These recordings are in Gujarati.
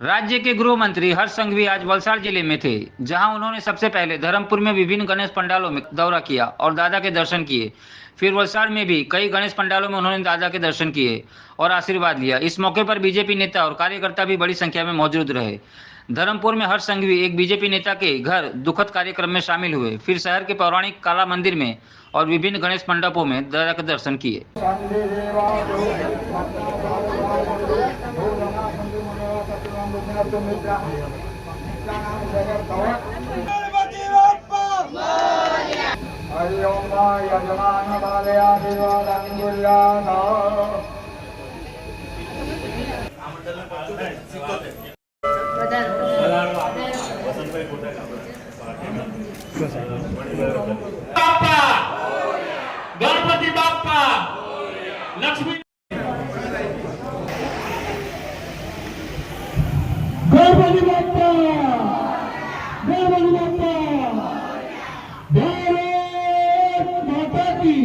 राज्य के गृह मंत्री हर्ष संघवी आज वलसाड़ जिले में थे, जहां उन्होंने सबसे पहले धर्मपुर में विभिन्न गणेश पंडालों में दौरा किया और दादा के दर्शन किए। फिर वलसाड़ में भी कई गणेश पंडालों में उन्होंने दादा के दर्शन किए और आशीर्वाद लिया। इस मौके पर बीजेपी नेता और कार्यकर्ता भी बड़ी संख्या में मौजूद रहे। धर्मपुर में हर्ष संघवी एक बीजेपी नेता के घर दुखद कार्यक्रम में शामिल हुए। फिर शहर के पौराणिक काला मंदिर में और विभिन्न गणेश मंडपों में दादा के दर्शन किए। गणपति बाप्पा लक्ष्मी गणपति बाप्पा भारत माता की।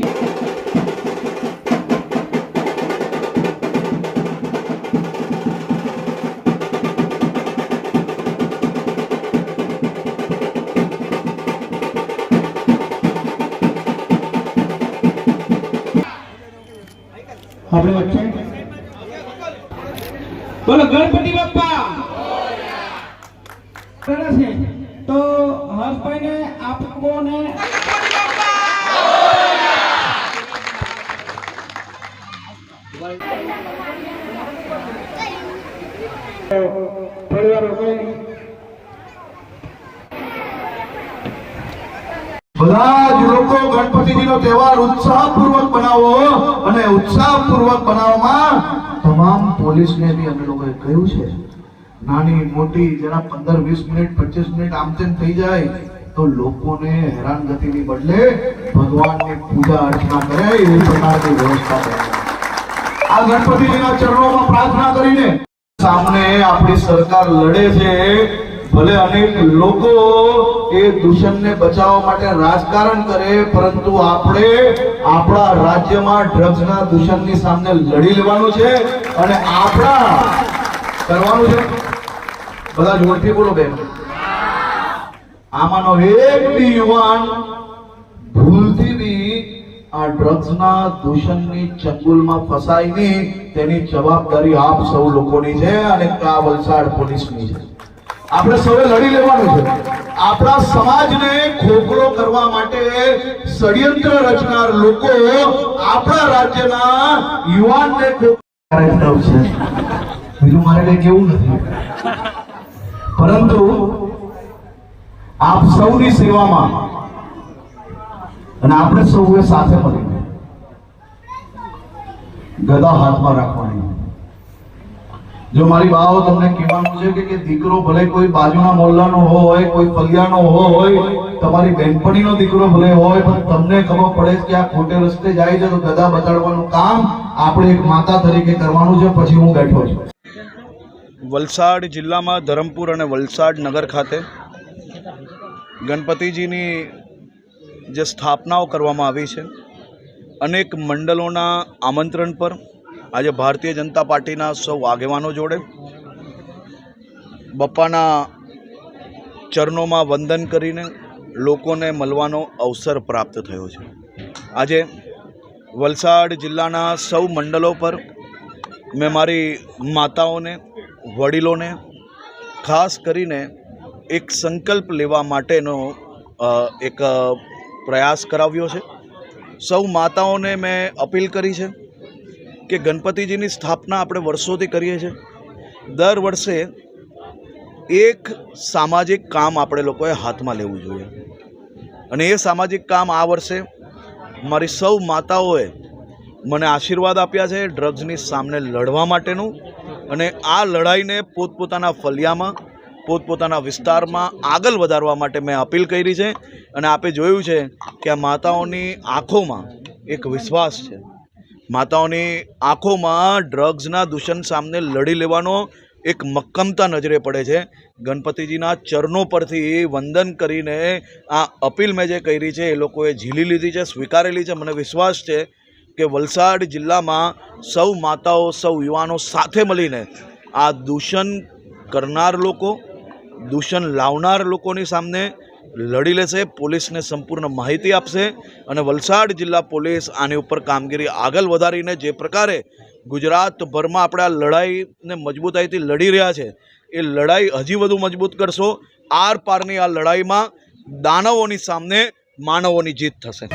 આપણે વચ્ચે બોલો ગણપતિ બાપ્પા કરે છે તો હર્ષભાઈને આપકોને પરિવારો બધા જ લોકો ગણપતિજીનો તહેવાર ઉત્સાહપૂર્વક બનાવો અને ઉત્સાહપૂર્વક બનાવવામાં તમામ પોલીસને બી અમે લોકોએ કહ્યું છે, નાની મોટી જરા 15-20 મિનિટ 25 મિનિટ આમ તેમ થઈ જાય તો લોકોને હેરાનગતિની બદલે ભગવાનની પૂજા અર્ચના કરે એ પ્રકારની વ્યવસ્થા કરે। આ ગણપતિજીના ચરણોમાં પ્રાર્થના કરીને સામે આપણી સરકાર લડે છે। ભલે અનેક લોકો એ દૂષણને બચાવવા માટે રાજકારણ કરે, પરંતુ આપણે આપણા રાજ્યમાં ડ્રગ્સના દૂષણની સામે લડી લેવાનું છે અને આપણા કરવાનું છે। બધા જોરથી બોલો બેન। આમાંનો એક બી યુવાન ભૂલથી બી આ ડ્રગ્સના દૂષણની ચંગુલમાં ફસાય નહીં, તેની જવાબદારી આપ સૌ લોકોની છે અને આ વલસાડ પોલીસની છે। આપણે સૌએ લડી લેવાનું છે। આપણા સમાજને ખોખલો કરવા માટે ષડયંત્ર રચનાર લોકો આપણા રાજ્યના યુવાનને બીજું મારે કઈ કેવું નથી, પરંતુ આપ સૌની સેવામાં અને આપણે સૌએ સાથે મળીને ગદા હાથમાં રાખવાની। જો મારી બાઓ તમને કહેવાનું છે કે દીકરો ભલે કોઈ બાજુના મોહલ્લાનો હોય, કોઈ ફલિયાનો હોય, તમારી બેનપણીનો દીકરો ભલે હોય, પણ તમને ખબર પડે કે આ ખોટે રસ્તે જાય છે તો ગદા બચાડવાનું કામ આપણે એક માતા તરીકે કરવાનું છે। પછી હું બેઠો છું। વલસાડ જિલ્લામાં ધરમપુર અને વલસાડ નગર ખાતે ગણપતિજીની જે સ્થાપનાઓ કરવામાં આવી છે, અનેક મંડળોના આમંત્રણ પર આજે ભારતીય જનતા પાર્ટીના સૌ આગેવાનો જોડે બપ્પાના ચરણોમાં વંદન કરીને લોકોને મળવાનો અવસર પ્રાપ્ત થયો છે। આજે વલસાડ જિલ્લાના સૌ મંડળો પર મેં મારી માતાઓને, વડીલોને ખાસ કરીને એક સંકલ્પ લેવા માટેનો એક પ્રયાસ કરાવ્યો છે। સૌ માતાઓને મેં અપીલ કરી છે કે ગણપતિજીની સ્થાપના આપણે વર્ષોથી કરીએ છીએ, દર વર્ષે એક સામાજિક કામ આપણે લોકોએ હાથમાં લેવું જોઈએ અને એ સામાજિક કામ આ વર્ષે મારી સૌ માતાઓએ મને આશીર્વાદ આપ્યા છે ડ્રગ્સની સામે લડવા માટેનું, અને આ લડાઈને પોતપોતાના ફલિયામાં, પોતપોતાના વિસ્તારમાં આગળ વધારવા માટે મેં અપીલ કરી છે। અને આપે જોયું છે કે આ માતાઓની આંખોમાં એક વિશ્વાસ છે, માતાઓની આંખોમાં ડ્રગ્સના દૂષણ સામે લડી લેવાનો એક મક્કમતા નજરે પડે છે। ગણપતિજીના ચરણો પરથી વંદન કરીને આ અપીલ મેં જે કરી છે એ લોકોએ ઝીલી લીધી છે, સ્વીકારેલી છે। મને વિશ્વાસ છે કે વલસાડ જિલ્લામાં સૌ માતાઓ, સૌ યુવાનો સાથે મળીને આ દૂષણ કરનાર લોકો, દૂષણ લાવનાર લોકોની સામે લડી લેશે, પોલીસને સંપૂર્ણ માહિતી આપશે અને વલસાડ જિલ્લા પોલીસ આની ઉપર કામગીરી આગળ વધારીને જે પ્રકારે ગુજરાતભરમાં આપણે આ લડાઈને મજબૂતાઈથી લડી રહ્યા છે એ લડાઈ હજી વધુ મજબૂત કરશો. આર પારની આ લડાઈમાં દાનવોની સામે માનવોની જીત થશે.